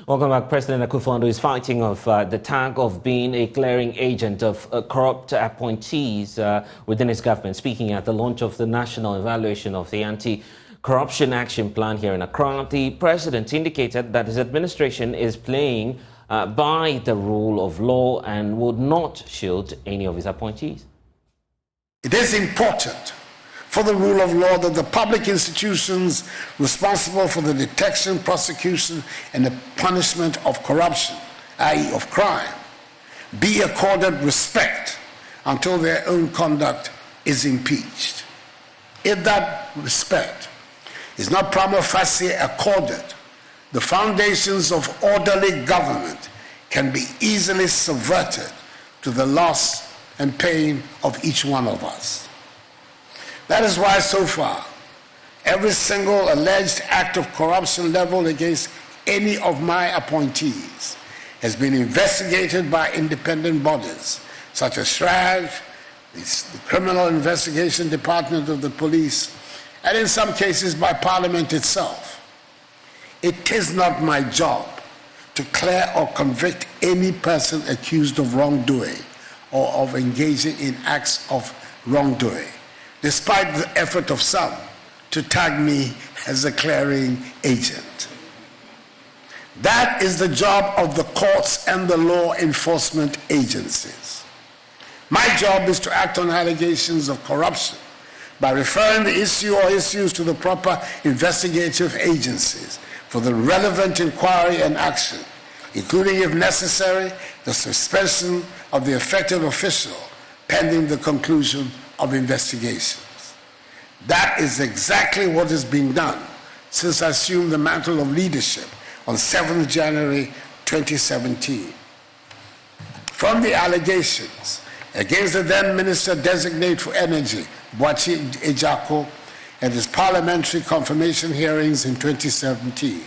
Welcome back. President Akufo-Addo is fighting off the tag of being a clearing agent of corrupt appointees within his government. Speaking at the launch of the national evaluation of the anti-corruption action plan here in Accra, the president indicated that his administration is playing by the rule of law and would not shield any of his appointees. It is important for the rule of law that the public institutions responsible for the detection, prosecution, and the punishment of corruption, i.e. of crime, be accorded respect until their own conduct is impeached. If that respect is not prima facie accorded, the foundations of orderly government can be easily subverted to the loss and pain of each one of us. That is why so far, every single alleged act of corruption leveled against any of my appointees has been investigated by independent bodies such as SRAG, the Criminal Investigation Department of the Police, and in some cases by Parliament itself. It is not my job to clear or convict any person accused of wrongdoing or of engaging in acts of wrongdoing, despite the effort of some to tag me as a clearing agent. That is the job of the courts and the law enforcement agencies. My job is to act on allegations of corruption by referring the issue or issues to the proper investigative agencies for the relevant inquiry and action, including, if necessary, the suspension of the affected official pending the conclusion of investigations. That is exactly what has been done since I assumed the mantle of leadership on 7th January 2017. From the allegations against the then Minister Designate for Energy, Boachi Ejako, and his parliamentary confirmation hearings in 2017,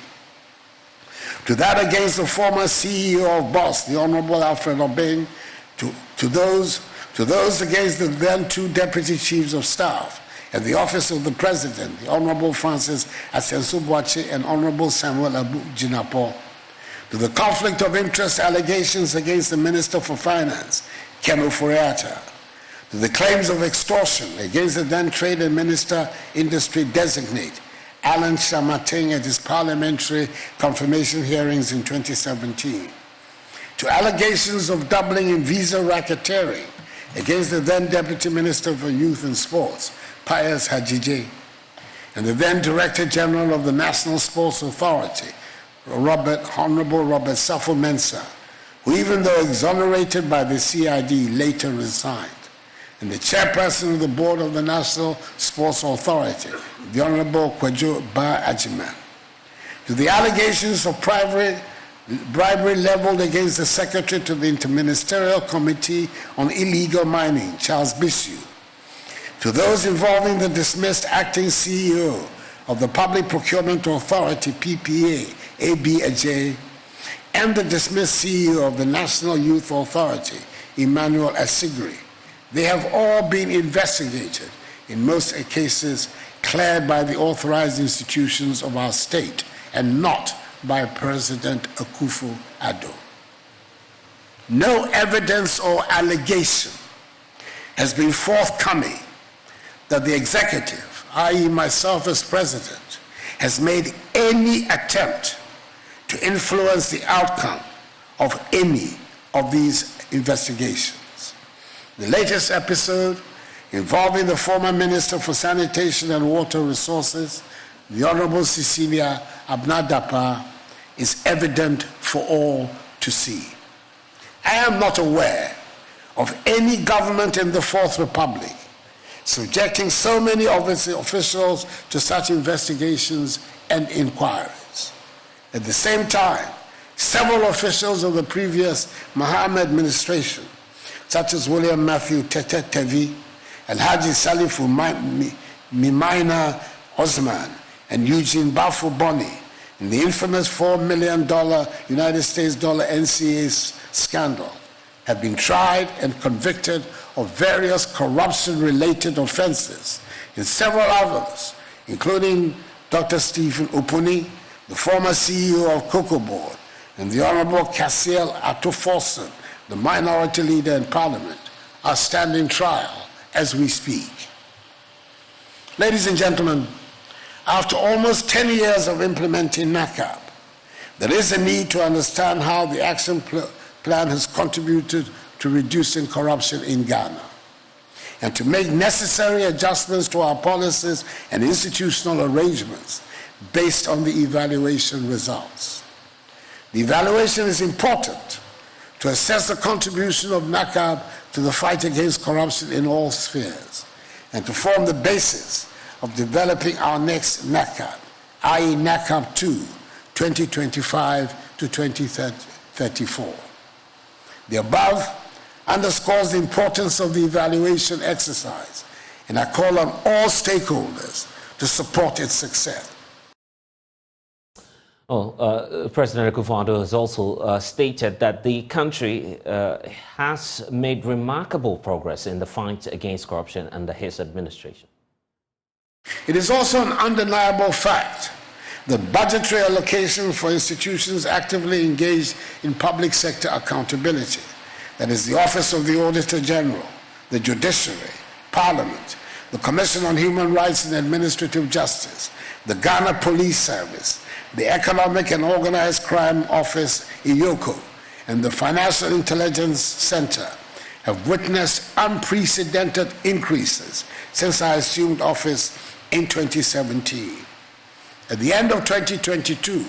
to that against the former CEO of BOSS, the Honorable Alfred Obeng, to those against the then two deputy chiefs of staff and the office of the president, the Honorable Francis Asensu Boachi and Honorable Samuel Abu Jinapo, to the conflict of interest allegations against the Minister for Finance, Ken Ofori-Atta, to the claims of extortion against the then Trade and Minister Industry Designate, Alan Shamating, at his parliamentary confirmation hearings in 2017, to allegations of doubling in visa racketeering against the then Deputy Minister for Youth and Sports, Pius Hajije, and the then Director General of the National Sports Authority, Honorable Robert Safo-Mensah, who, even though exonerated by the CID, later resigned, and the Chairperson of the Board of the National Sports Authority, the Honorable Kwadwo Ba Ajiman, to the allegations of bribery leveled against the Secretary to the Interministerial Committee on Illegal Mining, Charles Bishu, to those involving the dismissed acting CEO of the Public Procurement Authority, PPA, A.B. Ajay, and the dismissed CEO of the National Youth Authority, Emmanuel Asigri. They have all been investigated, in most cases cleared by the authorized institutions of our state and not by President Akufo-Addo. No evidence or allegation has been forthcoming that the executive, i.e. myself as president, has made any attempt to influence the outcome of any of these investigations. The latest episode involving the former Minister for Sanitation and Water Resources, the Honorable Cecilia Abnadapa, is evident for all to see. I am not aware of any government in the Fourth Republic subjecting so many of its officials to such investigations and inquiries. At the same time, several officials of the previous Mahama administration, such as William Matthew Tete Tevi, Alhaji Salifu Mimaina Osman, and Eugene Bafo Boni, in the infamous $4 million United States dollar NCA scandal, have been tried and convicted of various corruption-related offenses, and several others, including Dr. Stephen Upuni, the former CEO of Cocoa Board, and the Honorable Kasiel Atoforson, the minority leader in Parliament, are standing trial as we speak. Ladies and gentlemen, after almost 10 years of implementing NACAB, there is a need to understand how the action plan has contributed to reducing corruption in Ghana, and to make necessary adjustments to our policies and institutional arrangements based on the evaluation results. The evaluation is important to assess the contribution of NACAB to the fight against corruption in all spheres, and to form the basis of developing our next NACAB, i.e. NACAB 2, 2025 to 2034. The above underscores the importance of the evaluation exercise, and I call on all stakeholders to support its success. President Akufo-Addo has also stated that the country has made remarkable progress in the fight against corruption under his administration. It is also an undeniable fact that budgetary allocation for institutions actively engaged in public sector accountability, that is the Office of the Auditor General, the Judiciary, Parliament, the Commission on Human Rights and Administrative Justice, the Ghana Police Service, the Economic and Organized Crime Office, IOCO, and the Financial Intelligence Center have witnessed unprecedented increases since I assumed office in 2017. At the end of 2022,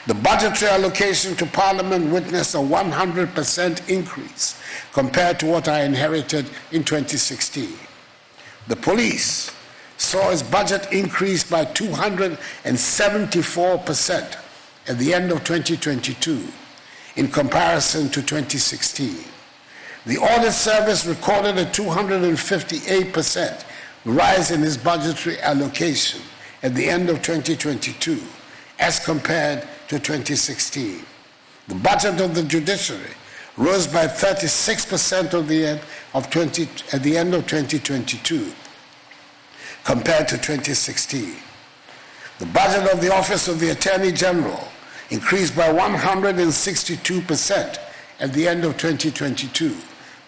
the budgetary allocation to Parliament witnessed a 100% increase compared to what I inherited in 2016. The police saw its budget increase by 274% at the end of 2022 in comparison to 2016. The Audit Service recorded a 258% rise in its budgetary allocation at the end of 2022 as compared to 2016. The budget of the judiciary rose by 36% at the end of 2022 compared to 2016. The budget of the Office of the Attorney General increased by 162% at the end of 2022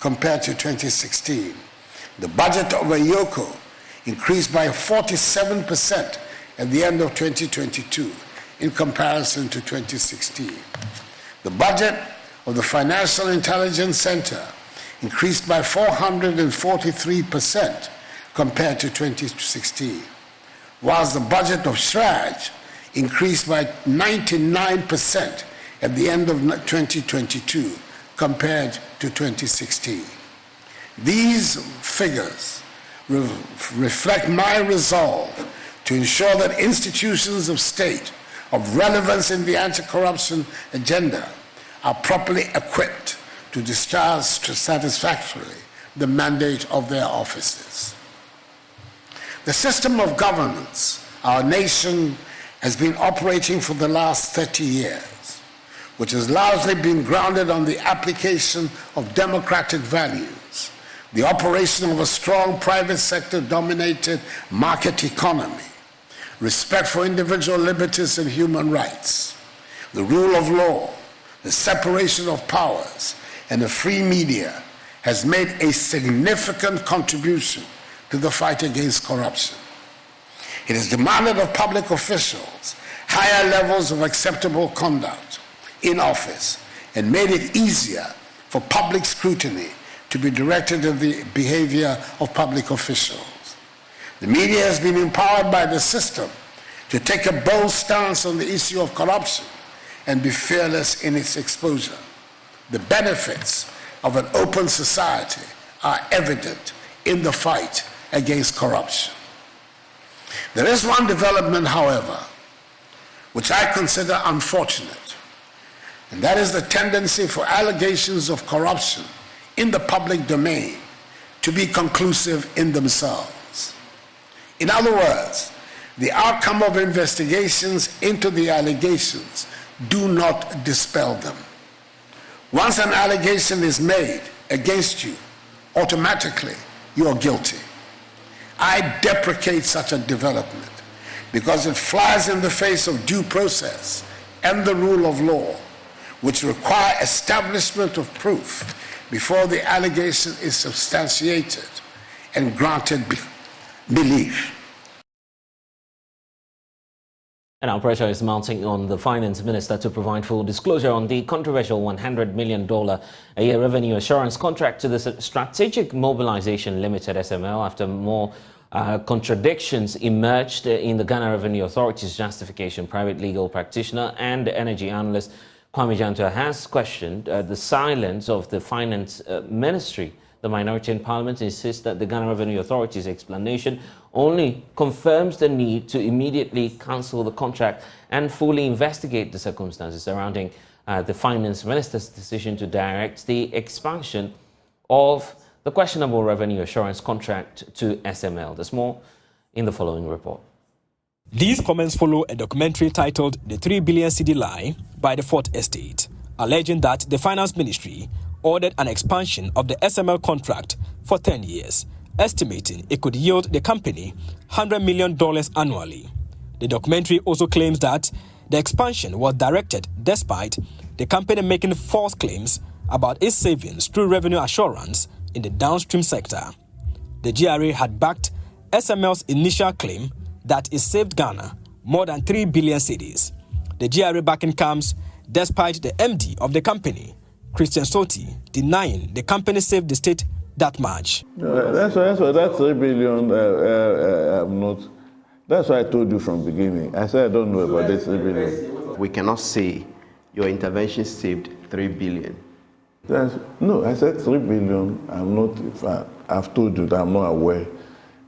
compared to 2016. The budget of IOCO increased by 47% at the end of 2022 in comparison to 2016. The budget of the Financial Intelligence Center increased by 443% compared to 2016, whilst the budget of SHRAJ increased by 99% at the end of 2022 compared to 2016. These figures reflect my resolve to ensure that institutions of state of relevance in the anti-corruption agenda are properly equipped to discharge satisfactorily the mandate of their offices. The system of governance our nation has been operating for the last 30 years, which has largely been grounded on the application of democratic values, the operation of a strong private sector-dominated market economy, respect for individual liberties and human rights, the rule of law, the separation of powers, and a free media has made a significant contribution to the fight against corruption. It has demanded of public officials higher levels of acceptable conduct in office and made it easier for public scrutiny to be directed at the behavior of public officials. The media has been empowered by the system to take a bold stance on the issue of corruption and be fearless in its exposure. The benefits of an open society are evident in the fight against corruption. There is one development, however, which I consider unfortunate, and that is the tendency for allegations of corruption in the public domain to be conclusive in themselves. In other words, the outcome of investigations into the allegations do not dispel them. Once an allegation is made against you, automatically you are guilty. I deprecate such a development because it flies in the face of due process and the rule of law which require establishment of proof before the allegation is substantiated and granted belief. And our pressure is mounting on the finance minister to provide full disclosure on the controversial $100 million a year revenue assurance contract to the Strategic Mobilization Limited SML after more contradictions emerged in the Ghana Revenue Authority's justification. Private legal practitioner and energy analyst Kwame Jantua has questioned the silence of the finance ministry. The minority in parliament insists that the Ghana Revenue Authority's explanation only confirms the need to immediately cancel the contract and fully investigate the circumstances surrounding the finance minister's decision to direct the expansion of the questionable revenue assurance contract to SML. There's more in the following report. These comments follow a documentary titled The 3 Billion Cedi Lie by the Fourth Estate, alleging that the finance ministry ordered an expansion of the SML contract for 10 years, estimating it could yield the company $100 million annually. The documentary also claims that the expansion was directed despite the company making false claims about its savings through revenue assurance in the downstream sector. The GRA had backed SML's initial claim that it saved Ghana more than 3 billion cedis. The GRA backing comes despite the MD of the company, Christian Soti, denying the company saved the state that much. That's why that 3 billion, I'm not. That's why I told you from the beginning. I said I don't know about this 3 billion. We cannot say your intervention saved 3 billion. No, I said 3 billion. I'm not. I've told you that I'm not aware,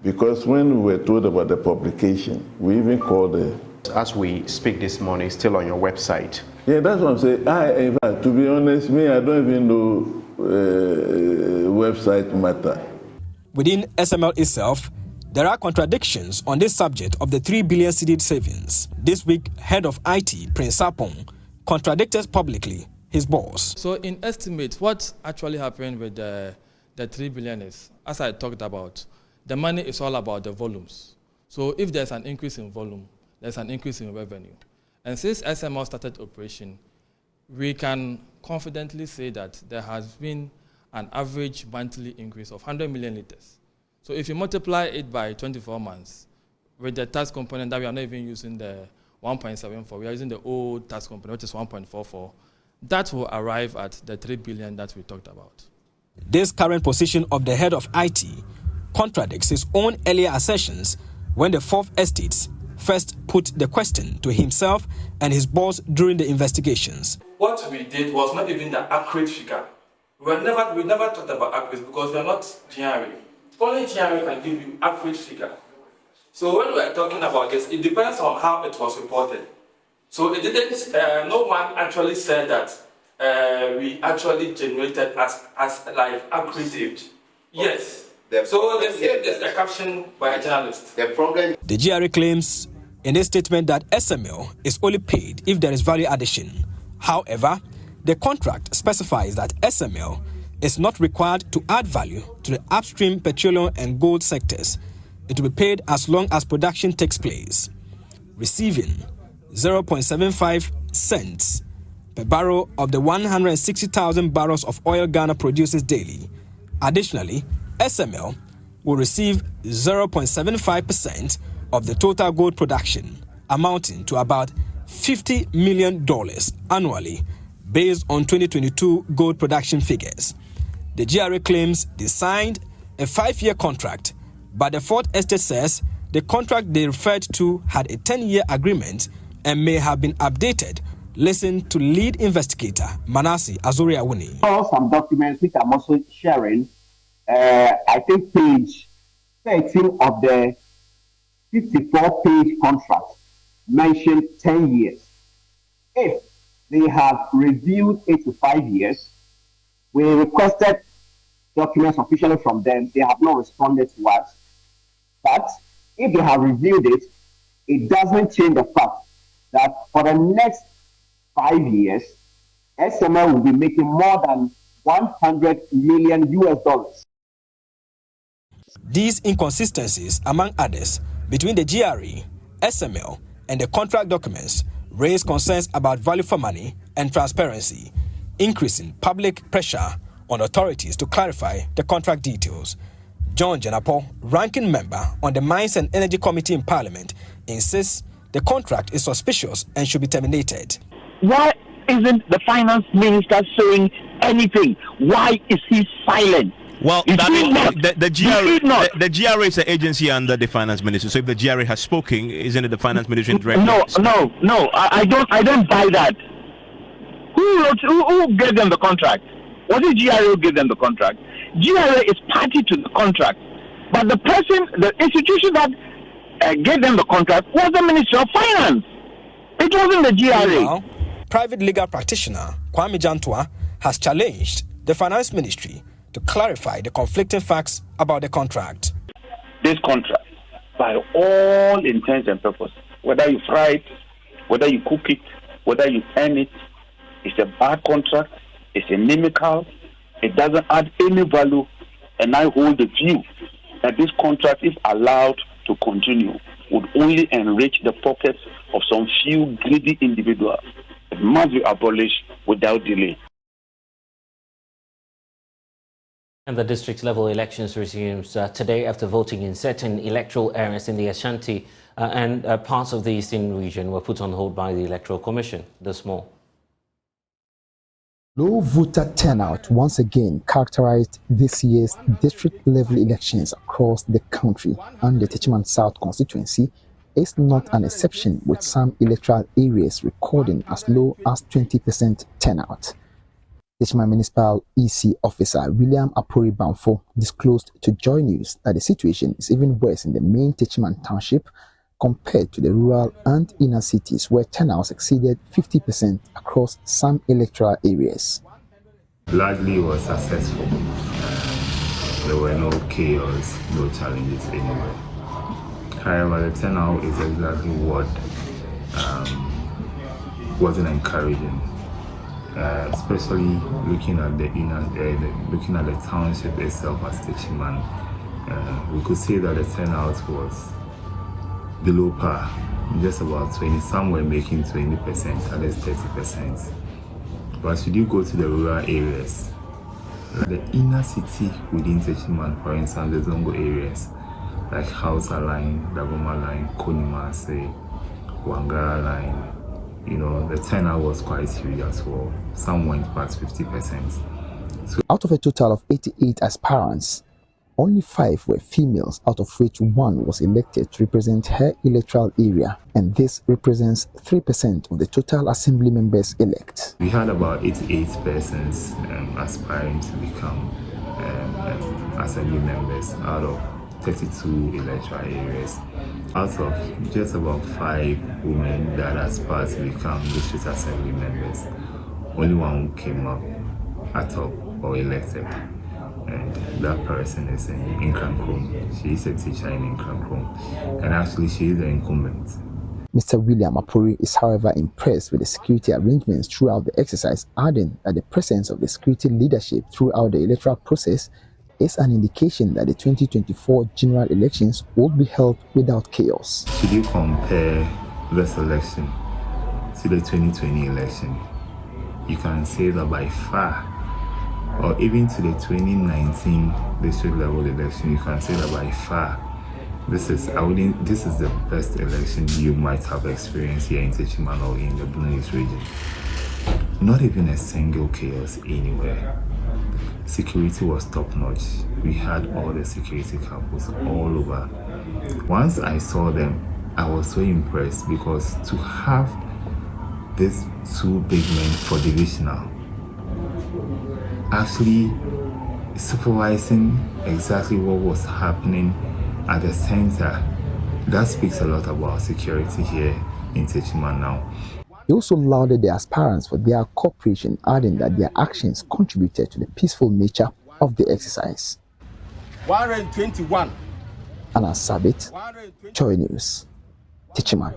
because when we were told about the publication, we even called the. As we speak this morning, still on your website. Yeah, that's what I'm saying. In fact, to be honest, I don't even know website matter. Within SML itself, there are contradictions on this subject of the 3 billion cedi savings. This week, head of IT, Prince Sapong, contradicted publicly his boss. So in estimate, what actually happened with the 3 billion is, as I talked about, the money is all about the volumes. So if there's an increase in volume, there's an increase in revenue. And since SML started operation, we can confidently say that there has been an average monthly increase of 100 million liters. So if you multiply it by 24 months, with the tax component that we are not even using the 1.74, we are using the old tax component, which is 1.44, that will arrive at the 3 billion that we talked about. This current position of the head of IT contradicts his own earlier assertions when the Fourth Estate first put the question to himself and his boss during the investigations. What we did was not even the accurate figure. We never talked about accuracy because we are not GRA. Only GRA can give you accurate figure. So when we are talking about this, it depends on how it was reported. So it didn't. No one actually said that we actually generated as like accurate. Yes. So there's a caption by a journalist. The GRA claims in a statement that SML is only paid if there is value addition. However, the contract specifies that SML is not required to add value to the upstream petroleum and gold sectors. It will be paid as long as production takes place, receiving 0.75 cents per barrel of the 160,000 barrels of oil Ghana produces daily. Additionally, SML will receive 0.75% of the total gold production, amounting to about $50 million annually, based on 2022 gold production figures. The GRA claims they signed a 5-year contract, but the Fourth Estate says the contract they referred to had a 10-year agreement and may have been updated. Listen to lead investigator Manasi Azuri-Awuni. Some documents which I'm also sharing. I think page 13 of the 54-page contract mentioned 10 years. If they have reviewed it to 5 years, we requested documents officially from them. They have not responded to us. But if they have reviewed it, it doesn't change the fact that for the next 5 years, SML will be making more than $100 million. These inconsistencies, among others, between the GRA, SML, and the contract documents raise concerns about value for money and transparency, increasing public pressure on authorities to clarify the contract details. John Jenapo, ranking member on the Mines and Energy Committee in Parliament, insists the contract is suspicious and should be terminated. Why isn't the finance minister saying anything? Why is he silent? Well, the GRA is an agency under the finance ministry. So if the GRA has spoken, isn't it the finance ministry directly? No. I don't buy that. Who gave them the contract? Was it GRA who gave them the contract? GRA is party to the contract, but the institution that gave them the contract was the Ministry of Finance. It wasn't the GRA. Meanwhile, private legal practitioner Kwame Jantua has challenged the finance ministry to clarify the conflicting facts about the contract. This contract, by all intents and purposes, whether you fry it, whether you cook it, whether you turn it, it's a bad contract, it's inimical, it doesn't add any value, and I hold the view that this contract, if allowed to continue, would only enrich the pockets of some few greedy individuals. It must be abolished without delay. And the district level elections resumes today after voting in certain electoral areas in the Ashanti and parts of the Eastern region were put on hold by the Electoral Commission. There's more. Low voter turnout once again characterized this year's district-level elections across the country, and the Techiman South constituency is not an exception, with some electoral areas recording as low as 20% turnout. Techiman Municipal EC officer William Apori Bamfo disclosed to Joy News that the situation is even worse in the main Techiman township compared to the rural and inner cities, where turnouts exceeded 50% across some electoral areas. Largely was successful. There were no chaos, no challenges anywhere. However, the turnout is exactly what wasn't encouraging, especially looking at the township itself as Techiman. We could say that the turnout was below par, just about 20. Some were making 20%, others 30%. But should you go to the rural areas, the inner city within Techiman, for instance, the Zongo areas, like Hausa Line, Dagoma Line, Konimase, Wangara Line, the turnout was quite huge as well. Some went past 50%. So, out of a total of 88 aspirants, only 5 were females, out of which 1 was elected to represent her electoral area, and this represents 3% of the total assembly members elect. We had about 88 persons aspiring to become assembly members out of 32 electoral areas. Out of just about 5 women that aspired to become district assembly members, only 1 came up at top or elected. And that person is in Nkrankrom. She is a teacher in Nkrankrom, and actually she is the incumbent. Mr. William Apori is, however, impressed with the security arrangements throughout the exercise, adding that the presence of the security leadership throughout the electoral process is an indication that the 2024 general elections will be held without chaos. Should you compare this election to the 2020 election, you can say that by far, or even to the 2019 district level election, you can say that by far, this is the best election you might have experienced here in Techiman or in the Blue East region. Not even a single chaos anywhere. Security was top notch. We had all the security couples all over. Once I saw them, I was so impressed, because to have these 2 big men for divisional actually supervising exactly what was happening at the center, that speaks a lot about security here in Techiman now. He also lauded the aspirants for their cooperation, adding that their actions contributed to the peaceful nature of the exercise. 121. Anna Sabit, Joy News, Techiman.